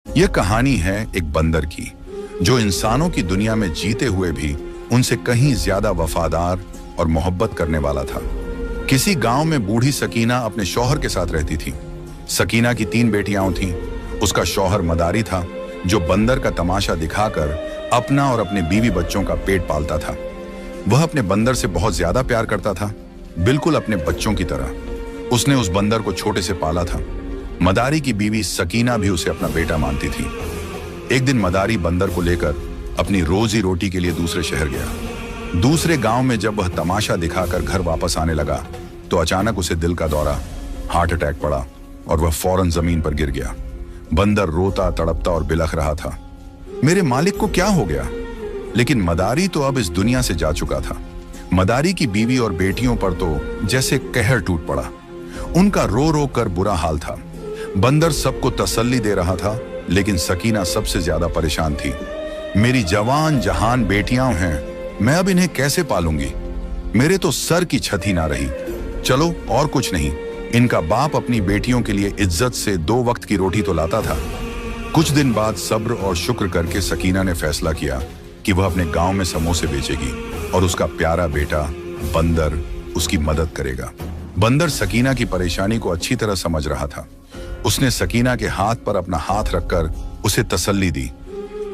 यह कहानी है एक बंदर की, जो इंसानों की दुनिया में जीते हुए भी उनसे कहीं ज्यादा वफादार और मोहब्बत करने वाला था। किसी गांव में बूढ़ी सकीना अपने शौहर के साथ रहती थी। सकीना की 3 बेटियां थीं। उसका शौहर मदारी था, जो बंदर का तमाशा दिखाकर अपना और अपने बीवी बच्चों का पेट पालता था। वह अपने बंदर से बहुत ज्यादा प्यार करता था, बिल्कुल अपने बच्चों की तरह। उसने उस बंदर को छोटे से पाला था। मदारी की बीवी सकीना भी उसे अपना बेटा मानती थी। एक दिन मदारी बंदर को लेकर अपनी रोजी रोटी के लिए दूसरे शहर गया। दूसरे गांव में जब वह तमाशा दिखाकर घर वापस आने लगा तो अचानक उसे दिल का दौरा, हार्ट अटैक पड़ा और वह फौरन जमीन पर गिर गया। बंदर रोता तड़पता और बिलख रहा था, मेरे मालिक को क्या हो गया? लेकिन मदारी तो अब इस दुनिया से जा चुका था। मदारी की बीवी और बेटियों पर तो जैसे कहर टूट पड़ा। उनका रो रो कर बुरा हाल था। बंदर सबको तसल्ली दे रहा था, लेकिन सकीना सबसे ज्यादा परेशान थी। मेरी जवान जहान बेटियां हैं, मैं अब इन्हें कैसे पालूंगी? मेरे तो सर की छत ही ना रही। चलो और कुछ नहीं, इनका बाप अपनी बेटियों के लिए इज्जत से 2 वक्त की रोटी तो लाता था। कुछ दिन बाद सब्र और शुक्र करके सकीना ने फैसला किया कि वह अपने गांव में समोसे बेचेगी और उसका प्यारा बेटा बंदर उसकी मदद करेगा। बंदर सकीना की परेशानी को अच्छी तरह समझ रहा था। उसने सकीना के हाथ पर अपना हाथ रखकर उसे तसल्ली दी।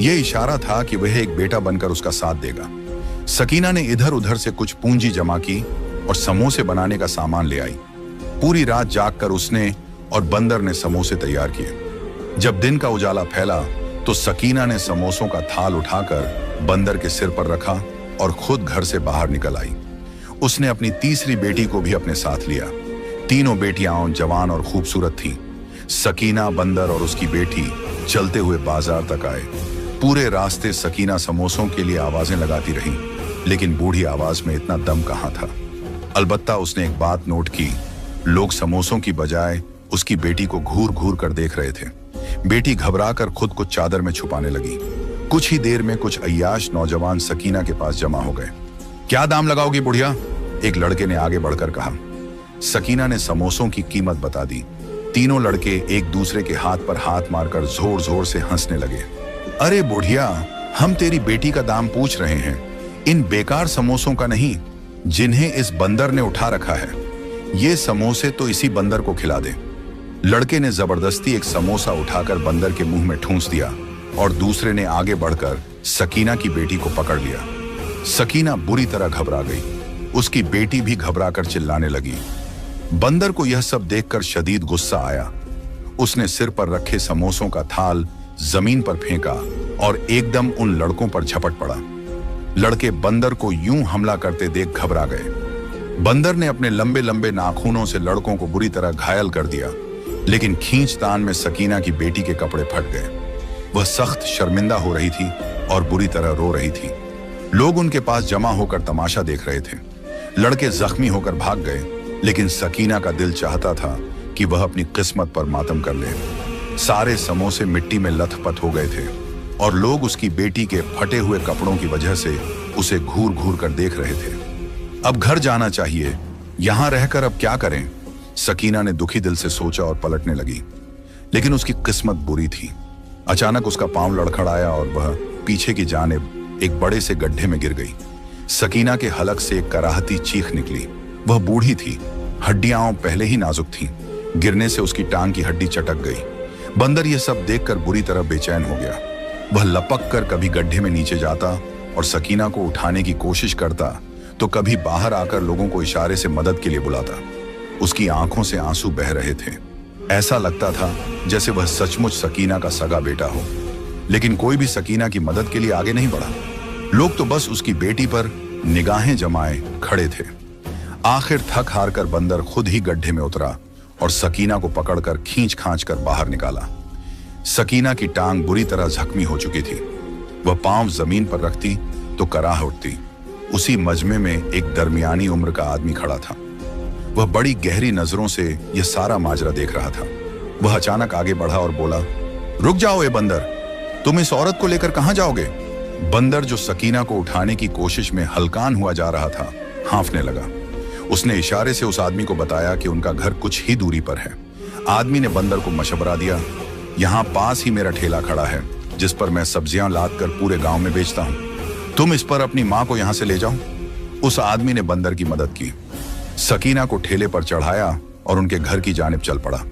यह इशारा था कि वह एक बेटा बनकर उसका साथ देगा। सकीना ने इधर उधर से कुछ पूंजी जमा की और समोसे बनाने का सामान ले आई। पूरी रात जागकर उसने और बंदर ने समोसे तैयार किए। जब दिन का उजाला फैला तो सकीना ने समोसों का थाल उठाकर बंदर के सिर पर रखा और खुद घर से बाहर निकल आई। उसने अपनी तीसरी बेटी को भी अपने साथ लिया। तीनों बेटियां जवान और खूबसूरत थीं। सकीना, बंदर और उसकी बेटी चलते हुए बाजार तक आए। पूरे रास्ते सकीना समोसों के लिए आवाजें लगाती रही, लेकिन बूढ़ी आवाज में इतना दम कहाँ था। अलबत्ता उसने एक बात नोट की, लोग समोसों की बजाय उसकी बेटी को घूर घूर कर देख रहे थे। बेटी घबराकर खुद को चादर में छुपाने लगी। कुछ ही देर में कुछ अय्याश नौजवान सकीना के पास जमा हो गए। क्या दाम लगाओगी बुढ़िया? एक लड़के ने आगे बढ़कर कहा। सकीना ने समोसों की कीमत बता दी। तीनों लड़के एक दूसरे के हाथ पर हाथ मारकर जोर जोर से हंसने लगे। अरे बुढ़िया, हम तेरी बेटी का दाम पूछ रहे हैं, इन बेकार समोसों का नहीं, जिन्हें इस बंदर ने उठा रखा है। ये समोसे तो इसी बंदर को खिला दे। लड़के ने जबरदस्ती एक समोसा उठाकर बंदर के मुंह में ठूंस दिया और दूसरे ने आगे बढ़कर सकीना की बेटी को पकड़ लिया। सकीना बुरी तरह घबरा गई। उसकी बेटी भी घबराकर चिल्लाने लगी। बंदर को यह सब देखकर शदीद गुस्सा आया। उसने सिर पर रखे समोसों का थाल जमीन पर फेंका और एकदम उन लड़कों पर झपट पड़ा। लड़के बंदर को यूं हमला करते देख घबरा गए। बंदर ने अपने लंबे लंबे नाखूनों से लड़कों को बुरी तरह घायल कर दिया, लेकिन खींचतान में सकीना की बेटी के कपड़े फट गए। वह सख्त शर्मिंदा हो रही थी और बुरी तरह रो रही थी। लोग उनके पास जमा होकर तमाशा देख रहे थे। लड़के जख्मी होकर भाग गए, लेकिन सकीना का दिल चाहता था कि वह अपनी किस्मत पर मातम कर ले। सारे समोसे मिट्टी में लथपथ हो गए थे और लोग उसकी बेटी के फटे हुए कपड़ों की वजह से उसे घूर घूर कर देख रहे थे। अब घर जाना चाहिए, यहां रहकर अब क्या करें? सकीना ने दुखी दिल से सोचा और पलटने लगी, लेकिन उसकी किस्मत बुरी थी। अचानक उसका पांव लड़खड़ाया और वह पीछे की जानिब एक बड़े से गड्ढे में गिर गई। सकीना के हलक से एक कराहती चीख निकली। वह बूढ़ी थी, हड्डियां पहले ही नाजुक थीं। गिरने से उसकी टांग की हड्डी चटक गई। बंदर यह सब देखकर बुरी तरह बेचैन हो गया। वह लपक कर कभी गड्ढे में नीचे जाता और सकीना को उठाने की कोशिश करता, तो कभी बाहर आकर लोगों को इशारे से मदद के लिए बुलाता। उसकी आंखों से आंसू बह रहे थे। ऐसा लगता था जैसे वह सचमुच सकीना का सगा बेटा हो, लेकिन कोई भी सकीना की मदद के लिए आगे नहीं बढ़ा। लोग तो बस उसकी बेटी पर निगाहें जमाए खड़े थे। आखिर थक हार कर बंदर खुद ही गड्ढे में उतरा और सकीना को पकड़कर खींच खांच कर बाहर निकाला। सकीना की टांग बुरी तरह जख्मी हो चुकी थी। वह पांव जमीन पर रखती तो कराह उठती। उसी मजमे में एक दरमियानी उम्र का आदमी खड़ा था। वह बड़ी गहरी नजरों से यह सारा माजरा देख रहा था। वह अचानक आगे बढ़ा और बोला, रुक जाओ ए बंदर, तुम इस औरत को लेकर कहां जाओगे? बंदर, जो सकीना को उठाने की कोशिश में हलकान हुआ जा रहा था, हांफने लगा। उसने इशारे से उस आदमी को बताया कि उनका घर कुछ ही दूरी पर है। आदमी ने बंदर को मशवरा दिया, यहाँ पास ही मेरा ठेला खड़ा है जिस पर मैं सब्जियां लाद कर पूरे गांव में बेचता हूँ। तुम इस पर अपनी माँ को यहाँ से ले जाओ। उस आदमी ने बंदर की मदद की। सकीना को ठेले पर चढ़ाया और उनके घर की जानिब चल पड़ा।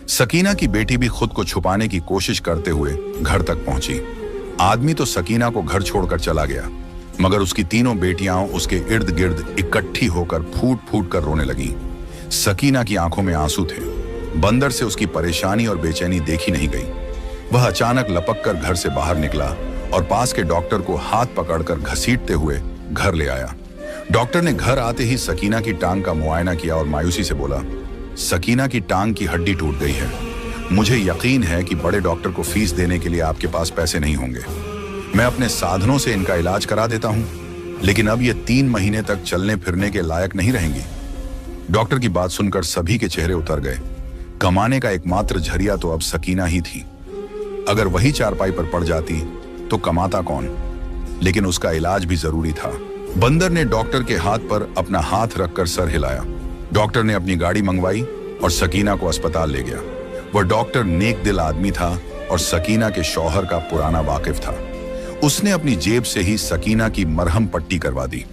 सकीना की बेटी भी खुद को छुपाने की कोशिश करते हुए घर तक पहुंची। आदमी तो सकीना को घर छोड़कर चला गया, मगर उसकी तीनों बेटियां उसके इर्द गिर्द इकट्ठी होकर फूट फूट कर रोने लगीं। सकीना की आंखों में आंसू थे। बंदर से उसकी परेशानी और बेचैनी देखी नहीं गई। वह अचानक लपक कर घर से बाहर निकला और पास के डॉक्टर को हाथ पकड़कर घसीटते हुए घर ले आया। डॉक्टर ने घर आते ही सकीना की टांग का मुआयना किया और मायूसी से बोला, सकीना की टांग की हड्डी टूट गई है। मुझे यकीन है कि बड़े डॉक्टर को फीस देने के लिए आपके पास पैसे नहीं होंगे। मैं अपने साधनों से इनका इलाज करा देता हूं, लेकिन अब ये 3 महीने तक चलने फिरने के लायक नहीं रहेंगी। डॉक्टर की बात सुनकर सभी के चेहरे उतर गए। कमाने का एकमात्र जरिया तो अब सकीना ही थी। अगर वही चारपाई पर पड़ जाती तो कमाता कौन? लेकिन उसका इलाज भी जरूरी था। बंदर ने डॉक्टर के हाथ पर अपना हाथ रखकर सर हिलाया। डॉक्टर ने अपनी गाड़ी मंगवाई और सकीना को अस्पताल ले गया। वह डॉक्टर नेक दिल आदमी था और सकीना के शौहर का पुराना वाकिफ था। उसने अपनी जेब से ही सकीना की मरहम पट्टी करवा दी।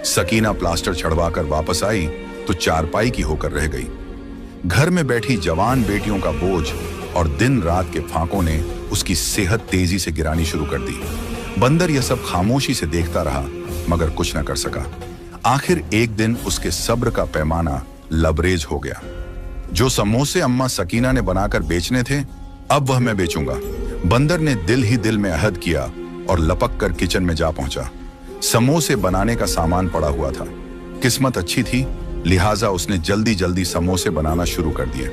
सकीना प्लास्टर चढ़वाकर वापस आई तो चारपाई की होकर रह गई। घर में बैठी जवान बेटियों का बोझ और दिन रात के फांकों ने उसकी सेहत तेजी से गिरानी शुरू कर दी। बंदर यह सब खामोशी से देखता रहा, मगर कुछ न कर सका। आखिर एक दिन उसके सब्र का पैमाना लबरेज हो गया। जो समोसे अम्मा सकीना ने बनाकर बेचने थे, अब वह मैं बेचूंगा। बंदर ने दिल ही दिल में अहद किया और लपक कर किचन में जा पहुंचा। समोसे बनाने का सामान पड़ा हुआ था। किस्मत अच्छी थी, लिहाजा उसने जल्दी जल्दी समोसे बनाना शुरू कर दिए।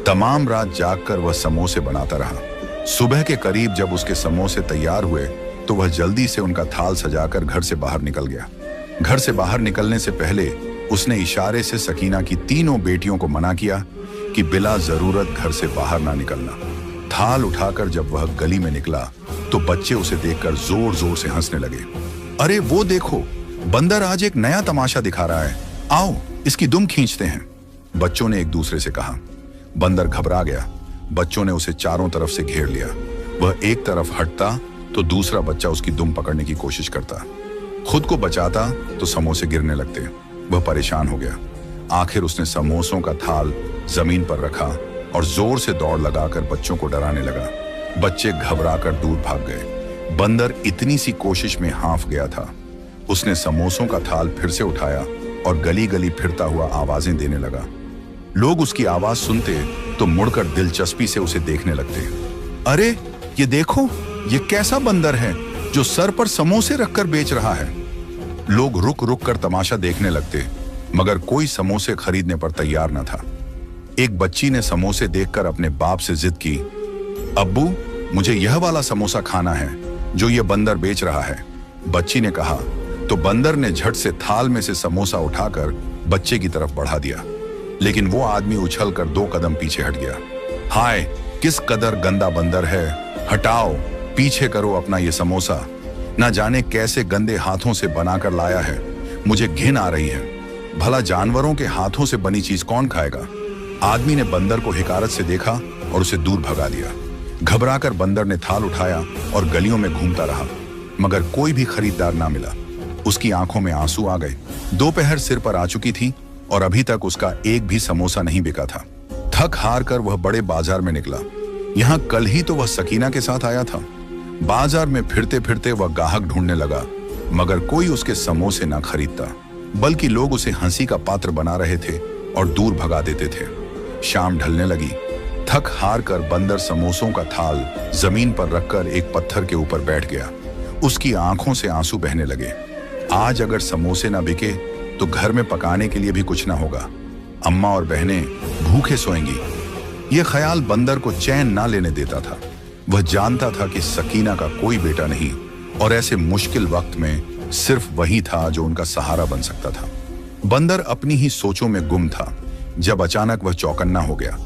तमाम रात जागकर वह समोसे बनाता रहा। सुबह के करीब जब उसके समोसे तैयार हुए तो वह जल्दी से उनका थाल सजाकर घर से बाहर निकल गया। घर से बाहर निकलने से पहले उसने इशारे से सकीना की तीनों बेटियों को मना किया कि बिला जरूरत घर से बाहर ना निकलना। थाल उठाकर जब वह गली में निकला तो बच्चे उसे देखकर जोर जोर से हंसने लगे। अरे वो देखो, बंदर आज एक नया तमाशा दिखा रहा है, आओ इसकी दुम खींचते हैं। बच्चों ने एक दूसरे से कहा। बंदर घबरा गया। बच्चों ने उसे चारों तरफ से घेर लिया। वह एक तरफ हटता तो दूसरा बच्चा उसकी दुम पकड़ने की कोशिश करता। खुद को बचाता तो समोसे गिरने लगते। वह परेशान हो गया। आखिर उसने समोसों का थाल जमीन पर रखा और जोर से दौड़ लगाकर बच्चों को डराने लगा। बच्चे घबराकर दूर भाग गए। बंदर इतनी सी कोशिश में हांफ गया था। उसने समोसों का थाल फिर से उठाया और गली गली फिरता हुआ आवाजें देने लगा। लोग उसकी आवाज सुनते तो मुड़कर दिलचस्पी से उसे देखने लगते। अरे ये देखो, ये कैसा बंदर है जो सर पर समोसे रखकर बेच रहा है। लोग रुक रुक कर तमाशा देखने लगते, मगर कोई समोसे खरीदने पर तैयार न था। एक बच्ची ने समोसे देखकर अपने बाप से जिद की, अब्बू मुझे यह वाला समोसा खाना है जो यह बंदर बेच रहा है। बच्ची ने कहा तो बंदर ने झट से थाल में से समोसा उठाकर बच्चे की तरफ बढ़ा दिया, लेकिन वो आदमी उछलकर 2 कदम पीछे हट गया। हाय, किस कदर गंदा बंदर है, हटाओ, पीछे करो अपना ये समोसा। ना जाने कैसे गंदे हाथों से बनाकर लाया है, मुझे घिन आ रही है। भला जानवरों के हाथों से बनी चीज कौन खाएगा? आदमी ने बंदर को हिकारत से देखा और उसे दूर भगा दिया। घबराकर बंदर ने थाल उठाया और गलियों में घूमता रहा, मगर कोई भी खरीदार ना मिला। उसकी आंखों में आंसू आ गए। दोपहर सिर पर आ चुकी थी और अभी तक उसका एक भी समोसा नहीं बिका था। थक हार कर वह बड़े बाजार में निकला। यहाँ कल ही तो वह सकीना के साथ आया था। बाजार में फिरते फिरते वह ग्राहक ढूंढने लगा, मगर कोई उसके समोसे ना खरीदता, बल्कि लोग उसे हंसी का पात्र बना रहे थे और दूर भगा देते थे। शाम ढलने लगी। थक हार कर बंदर समोसों का थाल जमीन पर रखकर एक पत्थर के ऊपर बैठ गया। उसकी आंखों से आंसू बहने लगे। आज अगर समोसे ना बिके तो घर में पकाने के लिए भी कुछ ना होगा। अम्मा और बहनें भूखे सोएंगी। यह ख्याल बंदर को चैन ना लेने देता था। वह जानता था कि सकीना का कोई बेटा नहीं और ऐसे मुश्किल वक्त में सिर्फ वही था जो उनका सहारा बन सकता था। बंदर अपनी ही सोचों में गुम था जब अचानक वह चौकन्ना हो गया।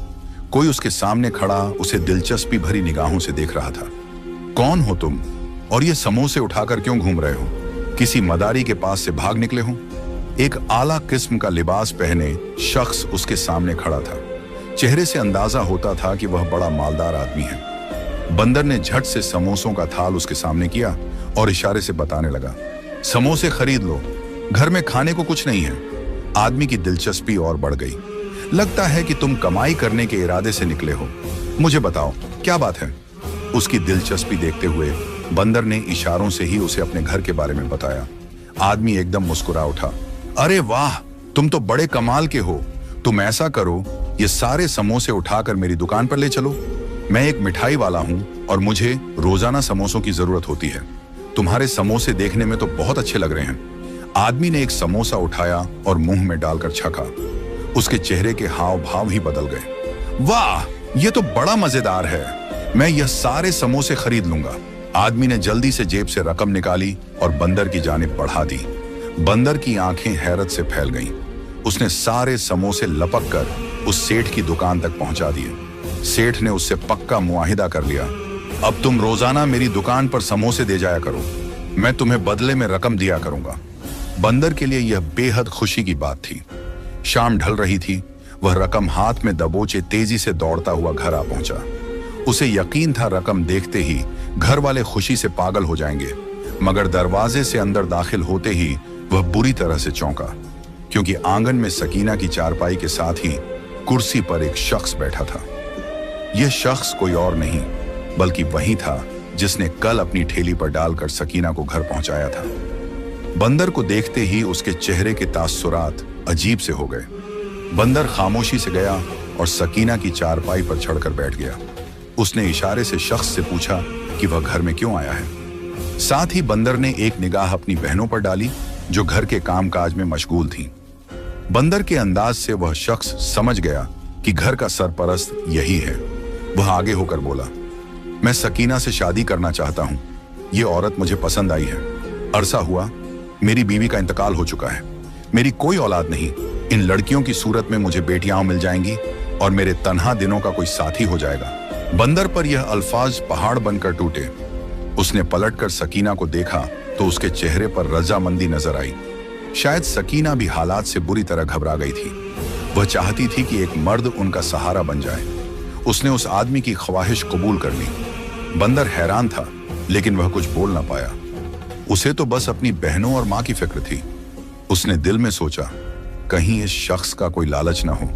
कोई उसके सामने खड़ा उसे दिलचस्पी भरी निगाहों से देख रहा था। कौन हो तुम और ये समोसे उठाकर क्यों घूम रहे हो? किसी मदारी के पास से भाग निकले हो? एक आला किस्म का लिबास पहने शख्स उसके सामने खड़ा था। चेहरे से अंदाजा होता था कि वह बड़ा मालदार आदमी है। बंदर ने झट से समोसों का थाल उसके सामने किया और इशारे से बताने लगा, समोसे खरीद लो, घर में खाने को कुछ नहीं है। आदमी की दिलचस्पी और बढ़ गई। लगता है कि तुम कमाई करने के इरादे से निकले हो, मुझे बताओ क्या बात है। उसकी दिलचस्पी देखते हुए बंदर ने इशारों से ही उसे अपने घर के बारे में बताया। आदमी एकदम मुस्कुरा उठा, अरे वाह, तुम तो बड़े कमाल के हो। तुम ऐसा करो, ये सारे समोसे उठाकर मेरी दुकान पर ले चलो। मैं एक मिठाई वाला हूं और मुझे रोजाना समोसों की जरूरत होती है। तुम्हारे समोसे देखने में तो बहुत अच्छे लग रहे हैं। आदमी ने एक समोसा उठाया और मुंह में डालकर छका। उसके चेहरे के हाव भाव ही बदल गए। वाह, ये तो बड़ा मजेदार है, मैं यह सारे समोसे खरीद लूंगा। आदमी ने जल्दी से जेब से रकम निकाली और बंदर की जानिब बढ़ा दी। बंदर की आंखें हैरत से फैल गईं। उसने सारे समोसे लपक कर उस सेठ की दुकान तक पहुंचा दिए। सेठ ने उससे पक्का मुआहिदा कर लिया, अब तुम रोजाना मेरी दुकान पर समोसे दे जाया करो, मैं तुम्हें बदले में रकम दिया करूंगा। बंदर के लिए यह बेहद खुशी की बात थी। शाम ढल रही थी। वह रकम हाथ में दबोचे तेजी से दौड़ता हुआ घर आ पहुंचा। उसे यकीन था रकम देखते ही घर वाले खुशी से पागल हो जाएंगे, मगर दरवाजे से अंदर दाखिल होते ही वह बुरी तरह से चौंका, क्योंकि आंगन में सकीना की चारपाई के साथ ही कुर्सी पर एक शख्स बैठा था। यह शख्स कोई और नहीं बल्कि वही था जिसने कल अपनी ठेली पर डालकर सकीना को घर पहुंचाया था। बंदर को देखते ही उसके चेहरे के तासुरात अजीब से हो गए। बंदर खामोशी से गया और सकीना की चारपाई पर चढ़कर बैठ गया। उसने इशारे से शख्स से पूछा कि वह घर में क्यों आया है। साथ ही बंदर ने एक निगाह अपनी बहनों पर डाली जो घर के कामकाज में मशगूल थीं। बंदर के अंदाज से वह शख्स समझ गया कि घर का सरपरस्त यही है। वह आगे होकर बोला, मैं सकीना से शादी करना चाहता हूं। ये औरत मुझे पसंद आई है। अरसा हुआ मेरी बीवी का इंतकाल हो चुका है। मेरी कोई औलाद नहीं। इन लड़कियों की सूरत में मुझे बेटियां मिल जाएंगी और मेरे तन्हा दिनों का कोई साथी हो जाएगा। बंदर पर यह अल्फाज पहाड़ बनकर टूटे। उसने पलटकर सकीना को देखा तो उसके चेहरे पर रजामंदी नजर आई। शायद सकीना भी हालात से बुरी तरह घबरा गई थी। वह चाहती थी कि एक मर्द उनका सहारा बन जाए। उसने उस आदमी की ख्वाहिश कबूल कर ली। बंदर हैरान था, लेकिन वह कुछ बोल ना पाया। उसे तो बस अपनी बहनों और मां की फिक्र थी। उसने दिल में सोचा, कहीं इस शख्स का कोई लालच ना हो।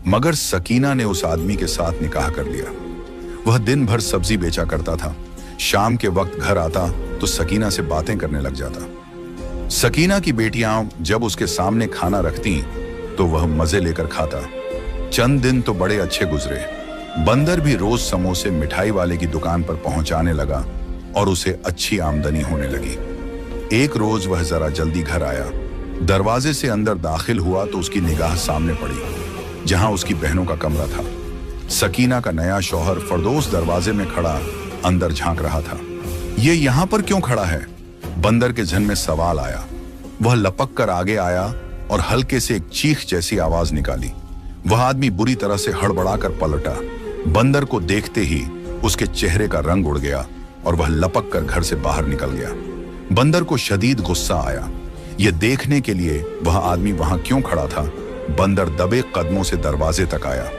मगर सकीना ने उस आदमी के साथ निकाह कर लिया। वह दिन भर सब्जी बेचा करता था। शाम के वक्त घर आता तो सकीना से बातें करने लग जाता। सकीना की बेटियां जब उसके सामने खाना रखती तो वह मजे लेकर खाता। चंद दिन तो बड़े अच्छे गुजरे। बंदर भी रोज समोसे मिठाई वाले की दुकान पर पहुंचाने लगा और उसे अच्छी आमदनी होने लगी। एक रोज वह जरा जल्दी घर आया। दरवाजे से अंदर दाखिल हुआ तो उसकी निगाह सामने पड़ी, जहां उसकी बहनों का कमरा था। सकीना का नया शौहर फरदोस दरवाजे में खड़ा अंदर झांक रहा था। ये यहां पर क्यों खड़ा है? बंदर के जहन में सवाल आया। वह लपक कर आगे आया और हल्के से एक चीख जैसी आवाज निकाली। वह आदमी बुरी तरह से हड़बड़ाकर पलटा। बंदर को देखते ही उसके चेहरे का रंग उड़ गया और वह लपक कर घर से बाहर निकल गया। बंदर को शदीद गुस्सा आया। यह देखने के लिए वह आदमी वहां क्यों खड़ा था। बंदर दबे कदमों से दरवाजे तक आया।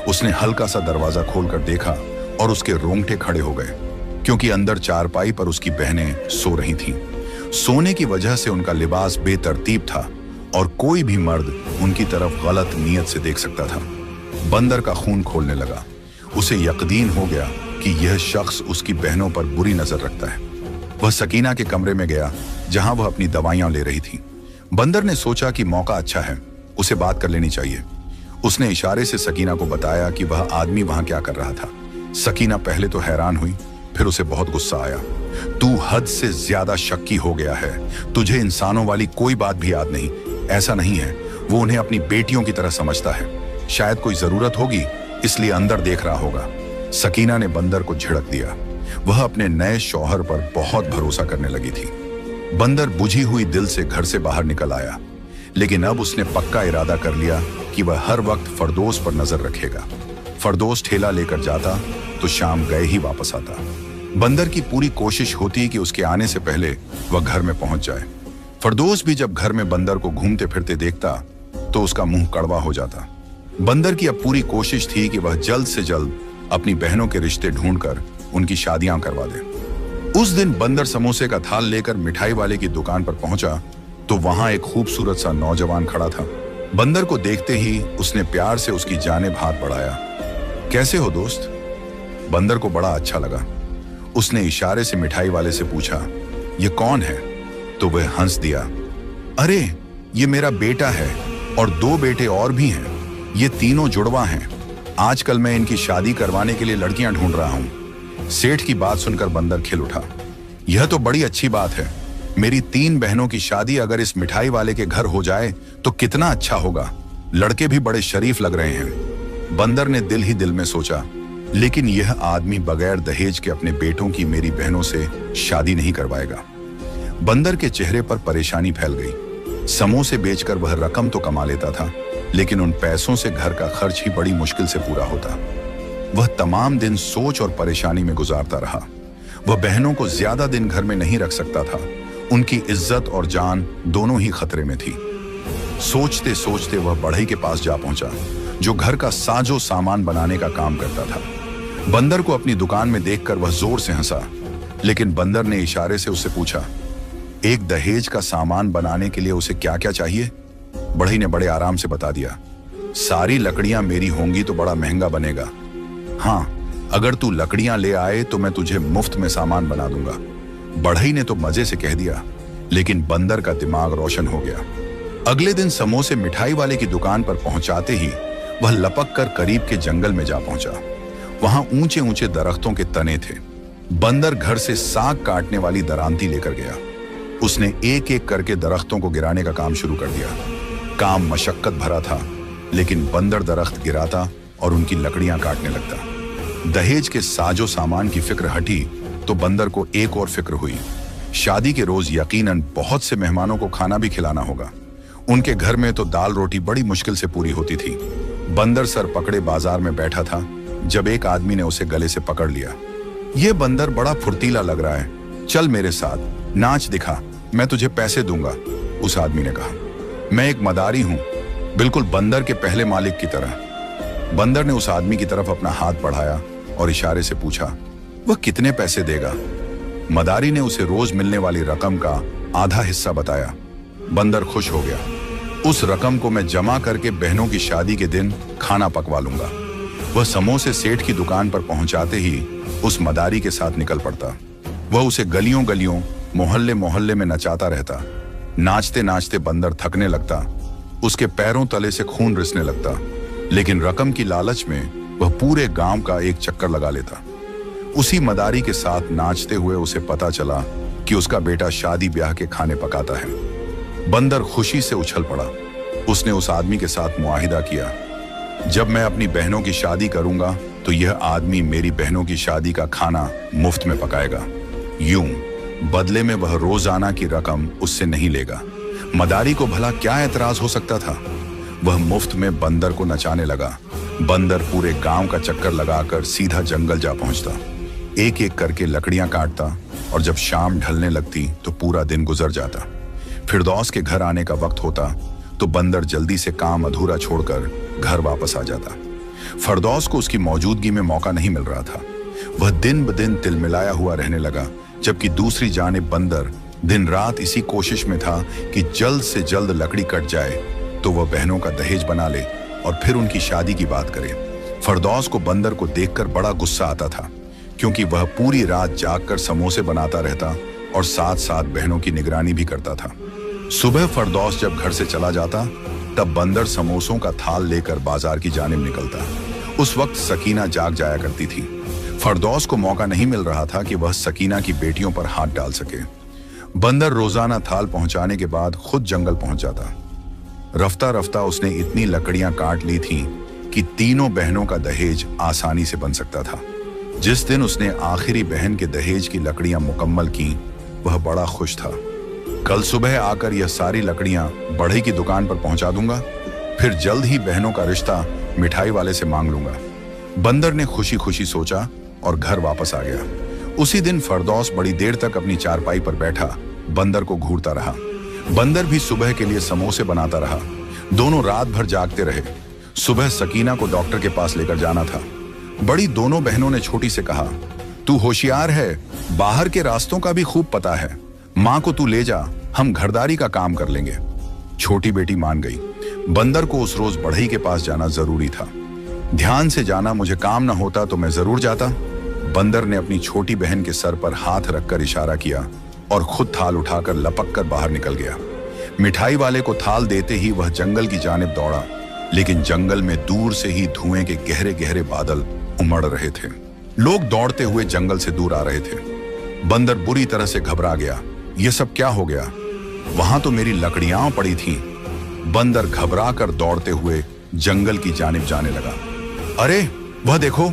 उसने हल्का सा दरवाजा खोलकर देखा और उसके रोंगटे खड़े हो गए, क्योंकि अंदर चारपाई पर उसकी बहनें सो रही थीं। सोने की वजह से उनका लिबास बेतरतीब था और कोई भी मर्द उनकी तरफ गलत नीयत से देख सकता था। बंदर का खून खोलने लगा। उसे यकीन हो गया कि यह शख्स उसकी बहनों पर बुरी नजर रखता है। वह सकीना के कमरे में गया, जहां वह अपनी दवाइयां ले रही थी। बंदर ने सोचा कि मौका अच्छा है, उसे बात कर लेनी चाहिए। उसने इशारे से सकीना को बताया कि वह आदमी वहां क्या कर रहा था। सकीना पहले तो हैरान हुई, फिर उसे बहुत गुस्सा आया। तू हद से ज्यादा शक्की हो गया है। तुझे इंसानों वाली कोई बात भी याद नहीं। ऐसा नहीं है, वो उन्हें अपनी बेटियों की तरह समझता है। शायद कोई जरूरत होगी इसलिए अंदर देख रहा होगा। सकीना ने बंदर को झिड़क दिया। वह अपने नए शौहर पर बहुत भरोसा करने लगी थी। बंदर बुझी हुई दिल से घर से बाहर निकल आया, लेकिन अब उसने पक्का इरादा कर लिया कि वह हर वक्त फरदोस पर नजर रखेगा। फरदोस ठेला लेकर जाता तो शाम गए ही वापस आता। बंदर की पूरी कोशिश होती कि उसके आने से पहले वह घर में पहुंच जाए। फरदोस भी जब घर में बंदर को घूमते फिरते देखता तो उसका मुंह कड़वा हो जाता। बंदर की अब पूरी कोशिश थी कि वह जल्द से जल्द अपनी बहनों के रिश्ते ढूंढकर उनकी शादियां करवा दे। उस दिन बंदर समोसे का थाल लेकर मिठाई वाले की दुकान पर पहुंचा तो वहां एक खूबसूरत सा नौजवान खड़ा था। बंदर को देखते ही उसने प्यार से उसकी जानिब हाथ बढ़ाया। कैसे हो दोस्त? बंदर को बड़ा अच्छा लगा। उसने इशारे से मिठाई वाले से पूछा, ये कौन है? तो वह हंस दिया, अरे ये मेरा बेटा है और 2 बेटे और भी हैं। ये तीनों जुड़वा हैं। आजकल मैं इनकी शादी करवाने के लिए लड़कियां ढूंढ रहा हूं। सेठ की बात सुनकर बंदर खिल उठा, यह तो बड़ी अच्छी बात है। मेरी 3 बहनों की शादी अगर इस मिठाई वाले के घर हो जाए तो कितना अच्छा होगा। लड़के भी बड़े शरीफ लग रहे हैं। बंदर ने दिल ही दिल में सोचा, लेकिन यह आदमी बगैर दहेज के अपने बेटों की मेरी बहनों से शादी नहीं करवाएगा। बंदर के चेहरे पर परेशानी फैल गई। समोसे बेचकर वह रकम तो कमा लेता था, लेकिन उन पैसों से घर का खर्च ही बड़ी मुश्किल से पूरा होता। वह तमाम दिन सोच और परेशानी में गुजारता रहा। वह बहनों को ज्यादा दिन घर में नहीं रख सकता था। उनकी इज्जत और जान दोनों ही खतरे में थी। सोचते सोचते वह बढ़ई के पास जा पहुंचा, जो घर का साजो सामान बनाने का काम करता था। बंदर को अपनी दुकान में देखकर वह जोर से हंसा, लेकिन बंदर ने इशारे से उससे पूछा, एक दहेज का सामान बनाने के लिए उसे क्या क्या चाहिए? बढ़ई ने बड़े आराम से बता दिया, सारी लकड़ियां मेरी होंगी तो बड़ा महंगा बनेगा। हाँ, अगर तू लकड़ियां ले आए तो मैं तुझे मुफ्त में सामान बना दूंगा। बढ़ई ने तो मजे से कह दिया, लेकिन बंदर का दिमाग रोशन हो गया। अगले दिन समोसे मिठाई वाले की दुकान पर पहुंचाते ही वह लपक कर करीब के जंगल में जा पहुंचा। वहां ऊंचे ऊंचे दरख्तों के तने थे। बंदर घर से साग काटने वाली दरांती लेकर गया। उसने एक एक करके दरख्तों को गिराने का काम शुरू कर दिया। काम मशक्कत भरा था, लेकिन बंदर दरख्त गिराता और उनकी लकड़ियां काटने लगता। दहेज के साजो सामान की फिक्र हटी तो बंदर को एक और फिक्र हुई। शादी के रोज यकीनन बहुत से मेहमानों को खाना भी खिलाना होगा। उनके घर में तो दाल रोटी बड़ी मुश्किल से पूरी होती थी। बंदर सर पकड़े बाजार में बैठा था जब एक आदमी ने उसे गले से पकड़ लिया। यह बंदर बड़ा फुर्तीला लग रहा है, चल मेरे साथ नाच दिखा, मैं तुझे पैसे दूंगा। उस आदमी ने कहा, मैं एक मदारी हूं, बिल्कुल बंदर के पहले मालिक की तरह। बंदर ने उस आदमी की तरफ अपना हाथ बढ़ाया और इशारे से पूछा, वह कितने पैसे देगा? मदारी ने उसे रोज मिलने वाली रकम का आधा हिस्सा बताया। बंदर खुश हो गया। उस रकम को मैं जमा करके बहनों की शादी के दिन खाना पकवा लूंगा। वह समोसे सेठ की दुकान पर पहुंचाते ही उस मदारी के साथ निकल पड़ता। वह उसे गलियों गलियों मोहल्ले मोहल्ले में नचाता रहता। नाचते नाचते बंदर थकने लगता। उसके पैरों तले से खून रिसने लगता, लेकिन रकम की लालच में वह पूरे गांव का एक चक्कर लगा लेता। उसी मदारी के साथ नाचते हुए उसे पता चला कि उसका बेटा शादी ब्याह के खाने पकाता है। बंदर खुशी से उछल पड़ा। उसने उस आदमी के साथ मुआहिदा किया, जब मैं अपनी बहनों की शादी करूंगा तो यह आदमी मेरी बहनों की शादी का खाना मुफ्त में पकाएगा। यूं बदले में वह रोजाना की रकम उससे नहीं लेगा। मदारी को भला क्या एतराज हो सकता था? वह मुफ्त में बंदर को नचाने लगा। बंदर पूरे गांव का चक्कर लगाकर सीधा जंगल जा पहुंचता। एक एक करके लकड़ियां काटता और जब शाम ढलने लगती तो पूरा दिन गुजर जाता। फिरदौस के घर आने का वक्त होता तो बंदर जल्दी से काम अधूरा छोड़कर घर वापस आ जाता। फिरदौस को उसकी मौजूदगी में मौका नहीं मिल रहा था। वह दिन ब दिन तिलमिलाया हुआ रहने लगा, जबकि दूसरी जानिब बंदर दिन रात इसी कोशिश में था कि जल्द से जल्द लकड़ी कट जाए तो वह बहनों का दहेज बना ले और फिर उनकी शादी की बात करे। फिरदौस को बंदर को देखकर बड़ा गुस्सा आता था, क्योंकि वह पूरी रात जागकर समोसे बनाता रहता और साथ साथ बहनों की निगरानी भी करता था। सुबह फिरदौस जब घर से चला जाता तब बंदर समोसों का थाल लेकर बाजार की जानिब निकलता। उस वक्त सकीना जाग जाया करती थी। फिरदौस को मौका नहीं मिल रहा था कि वह सकीना की बेटियों पर हाथ डाल सके। बंदर रोजाना थाल पहुंचाने के बाद खुद जंगल पहुंच जाता। रफ्ता रफ्ता उसने इतनी लकड़ियां काट ली थीं कि तीनों बहनों का दहेज आसानी से बन सकता था। जिस दिन उसने आखिरी बहन के दहेज की लकड़ियां मुकम्मल की, वह बड़ा खुश था। कल सुबह आकर यह सारी लकड़ियां बढ़ई की दुकान पर पहुंचा दूंगा, फिर जल्द ही बहनों का रिश्ता मिठाई वाले से मांग लूंगा। बंदर ने खुशी खुशी सोचा और घर वापस आ गया। उसी दिन फिरदौस बड़ी देर तक अपनी चारपाई पर बैठा बंदर को घूरता रहा। बंदर भी सुबह के लिए समोसे बनाता रहा। दोनों रात भर जागते रहे। सुबह सकीना को डॉक्टर के पास लेकर जाना था। बड़ी दोनों बहनों ने छोटी से कहा, तू होशियार है, बाहर के रास्तों का भी खूब पता है। माँ को तू ले जा, हम घरदारी का काम कर लेंगे। छोटी बेटी मान गई। बंदर को उस रोज बढ़ई के पास जाना जरूरी था। ध्यान से जाना, मुझे काम ना होता तो मैं जरूर जाता। बंदर ने अपनी छोटी बहन के सर पर हाथ रखकर इशारा किया और खुद थाल उठाकर लपक कर बाहर निकल गया। मिठाई वाले को थाल देते ही वह जंगल की जानिब दौड़ा, लेकिन जंगल में दूर से ही धुएं के गहरे गहरे बादल उमड़ रहे थे। लोग दौड़ते हुए जंगल से दूर आ रहे थे। बंदर बुरी तरह से घबरा गया। यह सब क्या हो गया? वहां तो मेरी लकड़ियां पड़ी थीं। बंदर घबरा कर दौड़ते हुए जंगल की जानिब जाने लगा। अरे वह देखो,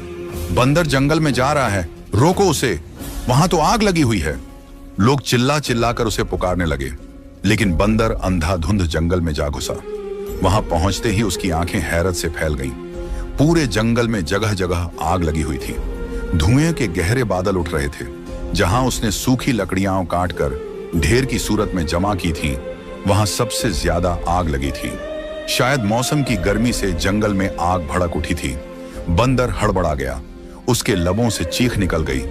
बंदर जंगल में जा रहा है, रोको उसे, वहां तो आग लगी हुई है। लोग चिल्ला चिल्ला कर उसे पुकारने लगे, लेकिन बंदर अंधाधुंध जंगल में जा घुसा। वहां पहुंचते ही उसकी आंखें हैरत से फैल गईं। पूरे जंगल में जगह जगह आग लगी हुई थी। धुएं के गहरे बादल उठ रहे थे। जहां उसने सूखी लकड़ियां काटकर ढेर की सूरत में जमा की थी, वहां सबसे ज्यादा आग लगी थी। शायद मौसम की गर्मी से जंगल में आग भड़क उठी थी। बंदर हड़बड़ा गया। उसके लबों से चीख निकल गई।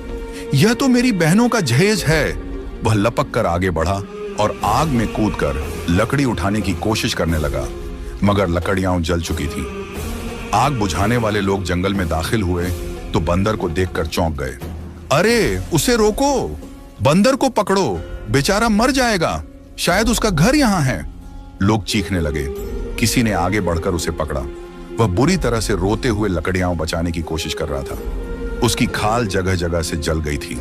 यह तो मेरी बहनों का जहेज है। वह लपक कर आगे बढ़ा और आग में कूदकर लकड़ी उठाने की कोशिश करने लगा, मगर लकड़ियां जल चुकी थी। आग बुझाने वाले लोग जंगल में दाखिल हुए तो बंदर को देखकर चौंक गए। अरे उसे रोको, बंदर को पकड़ो, बेचारा मर जाएगा, शायद उसका घर यहां है। लोग चीखने लगे। किसी ने आगे बढ़कर उसे पकड़ा। वह बुरी तरह से रोते हुए लकड़ियां बचाने की कोशिश कर रहा था। उसकी खाल जगह जगह से जल गई थी।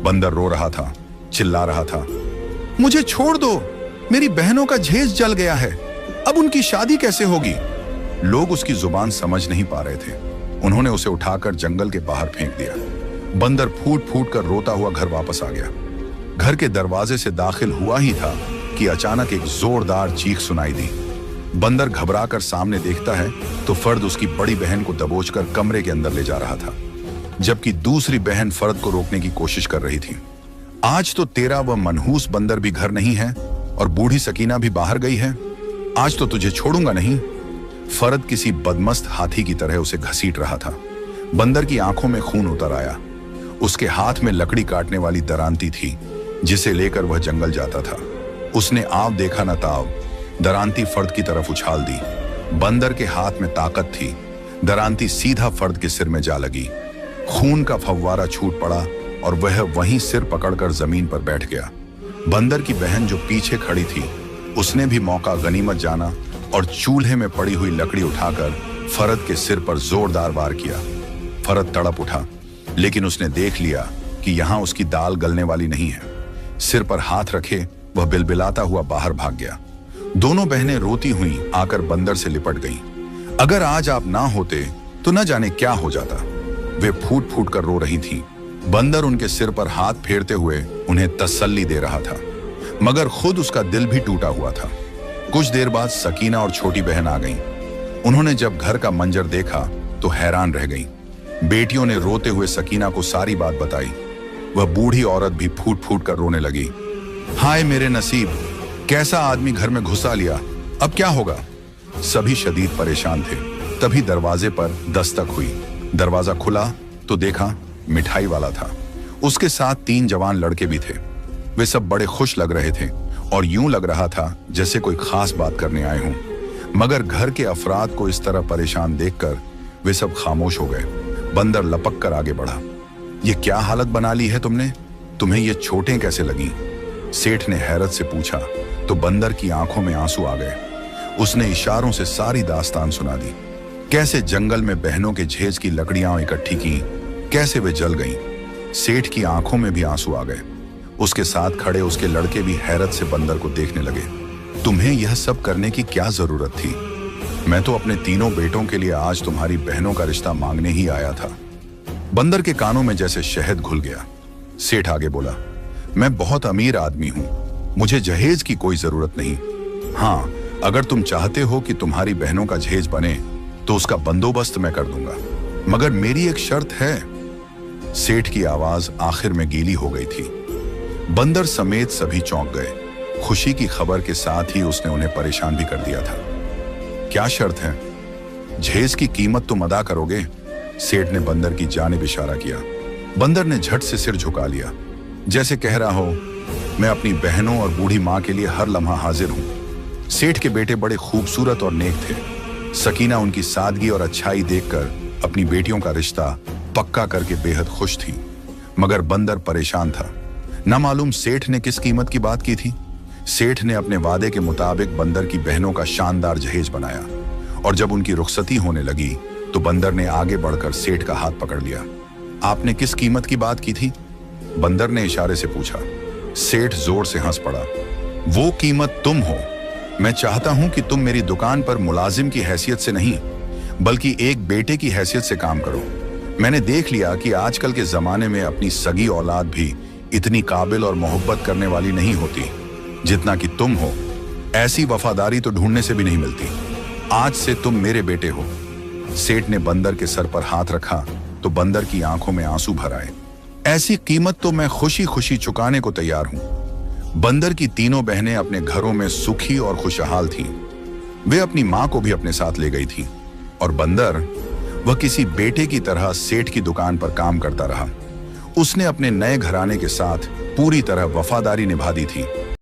बंदर रो रहा था, चिल्ला रहा था, मुझे छोड़ दो, मेरी बहनों का जहेज जल गया है, अब उनकी शादी कैसे होगी? लोग उसकी जुबान समझ नहीं पा रहे थे। उन्होंने उसे उठाकर जंगल के बाहर फेंक दिया। बंदर फूट फूट कर रोता हुआ घर वापस आ गया। घर के दरवाजे से दाखिल हुआ ही था कि अचानक एक जोरदार चीख सुनाई दी। बंदर घबराकर सामने देखता है तो फर्द उसकी बड़ी बहन को दबोचकर कमरे के अंदर ले जा रहा था, जबकि दूसरी बहन फर्द को रोकने की कोशिश कर रही थी। आज तो तेरा वह मनहूस बंदर भी घर नहीं है और बूढ़ी सकीना भी बाहर गई है। आज तो तुझे छोड़ूंगा नहीं। फर्द किसी बदमस्त हाथी की तरह उसे घसीट रहा था। बंदर की आंखों में खून उतर आया। उसके हाथ में लकड़ी काटने वाली दरांती थी, जिसे लेकर वह जंगल जाता था। उसने आव देखा न ताव दरांती फर्द की तरफ उछाल दी। बंदर के हाथ में ताकत थी। दरांती सीधा फर्द के सिर में जा लगी। खून का फव्वारा छूट पड़ा और वह वहीं सिर पकड़कर जमीन पर बैठ गया। बंदर की बहन जो पीछे खड़ी थी, उसने भी मौका गनीमत जाना और चूल्हे में पड़ी हुई लकड़ी उठाकर फर्द के सिर पर जोरदार वार किया। फर्द तड़प उठा, लेकिन उसने देख लिया कि यहां उसकी दाल गलने वाली नहीं है। सिर पर हाथ रखे वह बिलबिलाता हुआ बाहर भाग गया। दोनों बहनें रोती हुई आकर बंदर से लिपट गईं। अगर आज आप ना होते तो न जाने क्या हो जाता। वे फूट फूट कर रो रही थीं। बंदर उनके सिर पर हाथ फेरते हुए उन्हें तसल्ली दे रहा था, मगर खुद उसका दिल भी टूटा हुआ था। कुछ देर बाद सकीना और छोटी बहन आ गईं। उन्होंने जब घर का मंजर देखा तो हैरान रह गईं। बेटियों ने रोते हुए सकीना को सारी बात बताई। वह बूढ़ी औरत भी फूट फूट कर रोने लगी। हाय मेरे नसीब, कैसा आदमी घर में घुसा लिया, अब क्या होगा? सभी शदीद परेशान थे। तभी दरवाजे पर दस्तक हुई। दरवाजा खुला तो देखा मिठाई वाला था। उसके साथ 3 जवान लड़के भी थे। वे सब बड़े खुश लग रहे थे और यूं लग रहा था जैसे कोई खास बात करने आए हों। मगर घर के अफराद को इस तरह परेशान देखकर वे सब खामोश हो गए। बंदर लपक कर आगे बढ़ा। ये क्या हालत बना ली है तुमने? तुम्हें ये चोटें कैसे लगी? सेठ ने हैरत से पूछा तो बंदर की आंखों में आंसू आ गए। उसने इशारों से सारी दास्तान सुना दी। कैसे जंगल में बहनों के जहेज की लकड़ियां इकट्ठी की, कैसे वे जल गईं। सेठ की आंखों में भी आंसू आ गए। उसके साथ खड़े उसके लड़के भी हैरत से बंदर को देखने लगे। तुम्हें यह सब करने की क्या जरूरत थी? मैं तो अपने तीनों बेटों के लिए आज तुम्हारी बहनों का रिश्ता मांगने ही आया था। बंदर के कानों में जैसे शहद घुल गया। सेठ आगे बोला, मैं बहुत अमीर आदमी हूं, मुझे जहेज की कोई जरूरत नहीं। हाँ, अगर तुम चाहते हो कि तुम्हारी बहनों का जहेज बने तो उसका बंदोबस्त मैं कर दूंगा, मगर मेरी एक शर्त है। सेठ की आवाज आखिर में गीली हो गई थी। बंदर समेत सभी चौंक गए। खुशी की खबर के साथ ही उसने उन्हें परेशान भी कर दिया था। क्या शर्त है? जहेज की कीमत तुम अदा करोगे? सेठ ने बंदर की जानिब इशारा किया। बंदर ने झट से सिर झुका लिया, जैसे कह रहा हो, मैं अपनी बहनों और बूढ़ी माँ के लिए हर लम्हा हाजिर हूं। सेठ के बेटे बड़े खूबसूरत और नेक थे। सकीना उनकी सादगी और अच्छाई देखकर अपनी बेटियों का रिश्ता पक्का करके बेहद खुश थी। मगर बंदर परेशान था। न मालूम सेठ ने किस कीमत की बात की थी। सेठ ने अपने वादे के मुताबिक बंदर की बहनों का शानदार जहेज बनाया, और जब उनकी रुखसती होने लगी तो बंदर ने आगे बढ़कर सेठ का हाथ पकड़ लिया। आपने किस कीमत की बात की थी? बंदर ने इशारे से पूछा। सेठ जोर से हंस पड़ा। वो कीमत तुम हो। मैं चाहता हूं कि तुम मेरी दुकान पर मुलाजिम की हैसियत से नहीं, बल्कि एक बेटे की हैसियत से काम करो। मैंने देख लिया कि आजकल के जमाने में अपनी सगी औलाद भी इतनी काबिल और मोहब्बत करने वाली नहीं होती जितना कि तुम हो। ऐसी वफादारी तो ढूंढने से भी नहीं मिलती। आज से तुम मेरे बेटे हो। सेठ ने बंदर के सर पर हाथ रखा तो बंदर की आंखों में आंसू भर आए। ऐसी कीमत तो मैं खुशी खुशी चुकाने को तैयार हूं। बंदर की तीनों बहनें अपने घरों में सुखी और खुशहाल थीं। वे अपनी मां को भी अपने साथ ले गई थीं, और बंदर, वह किसी बेटे की तरह सेठ की दुकान पर काम करता रहा। उसने अपने नए घराने के साथ पूरी तरह वफादारी निभा दी थी।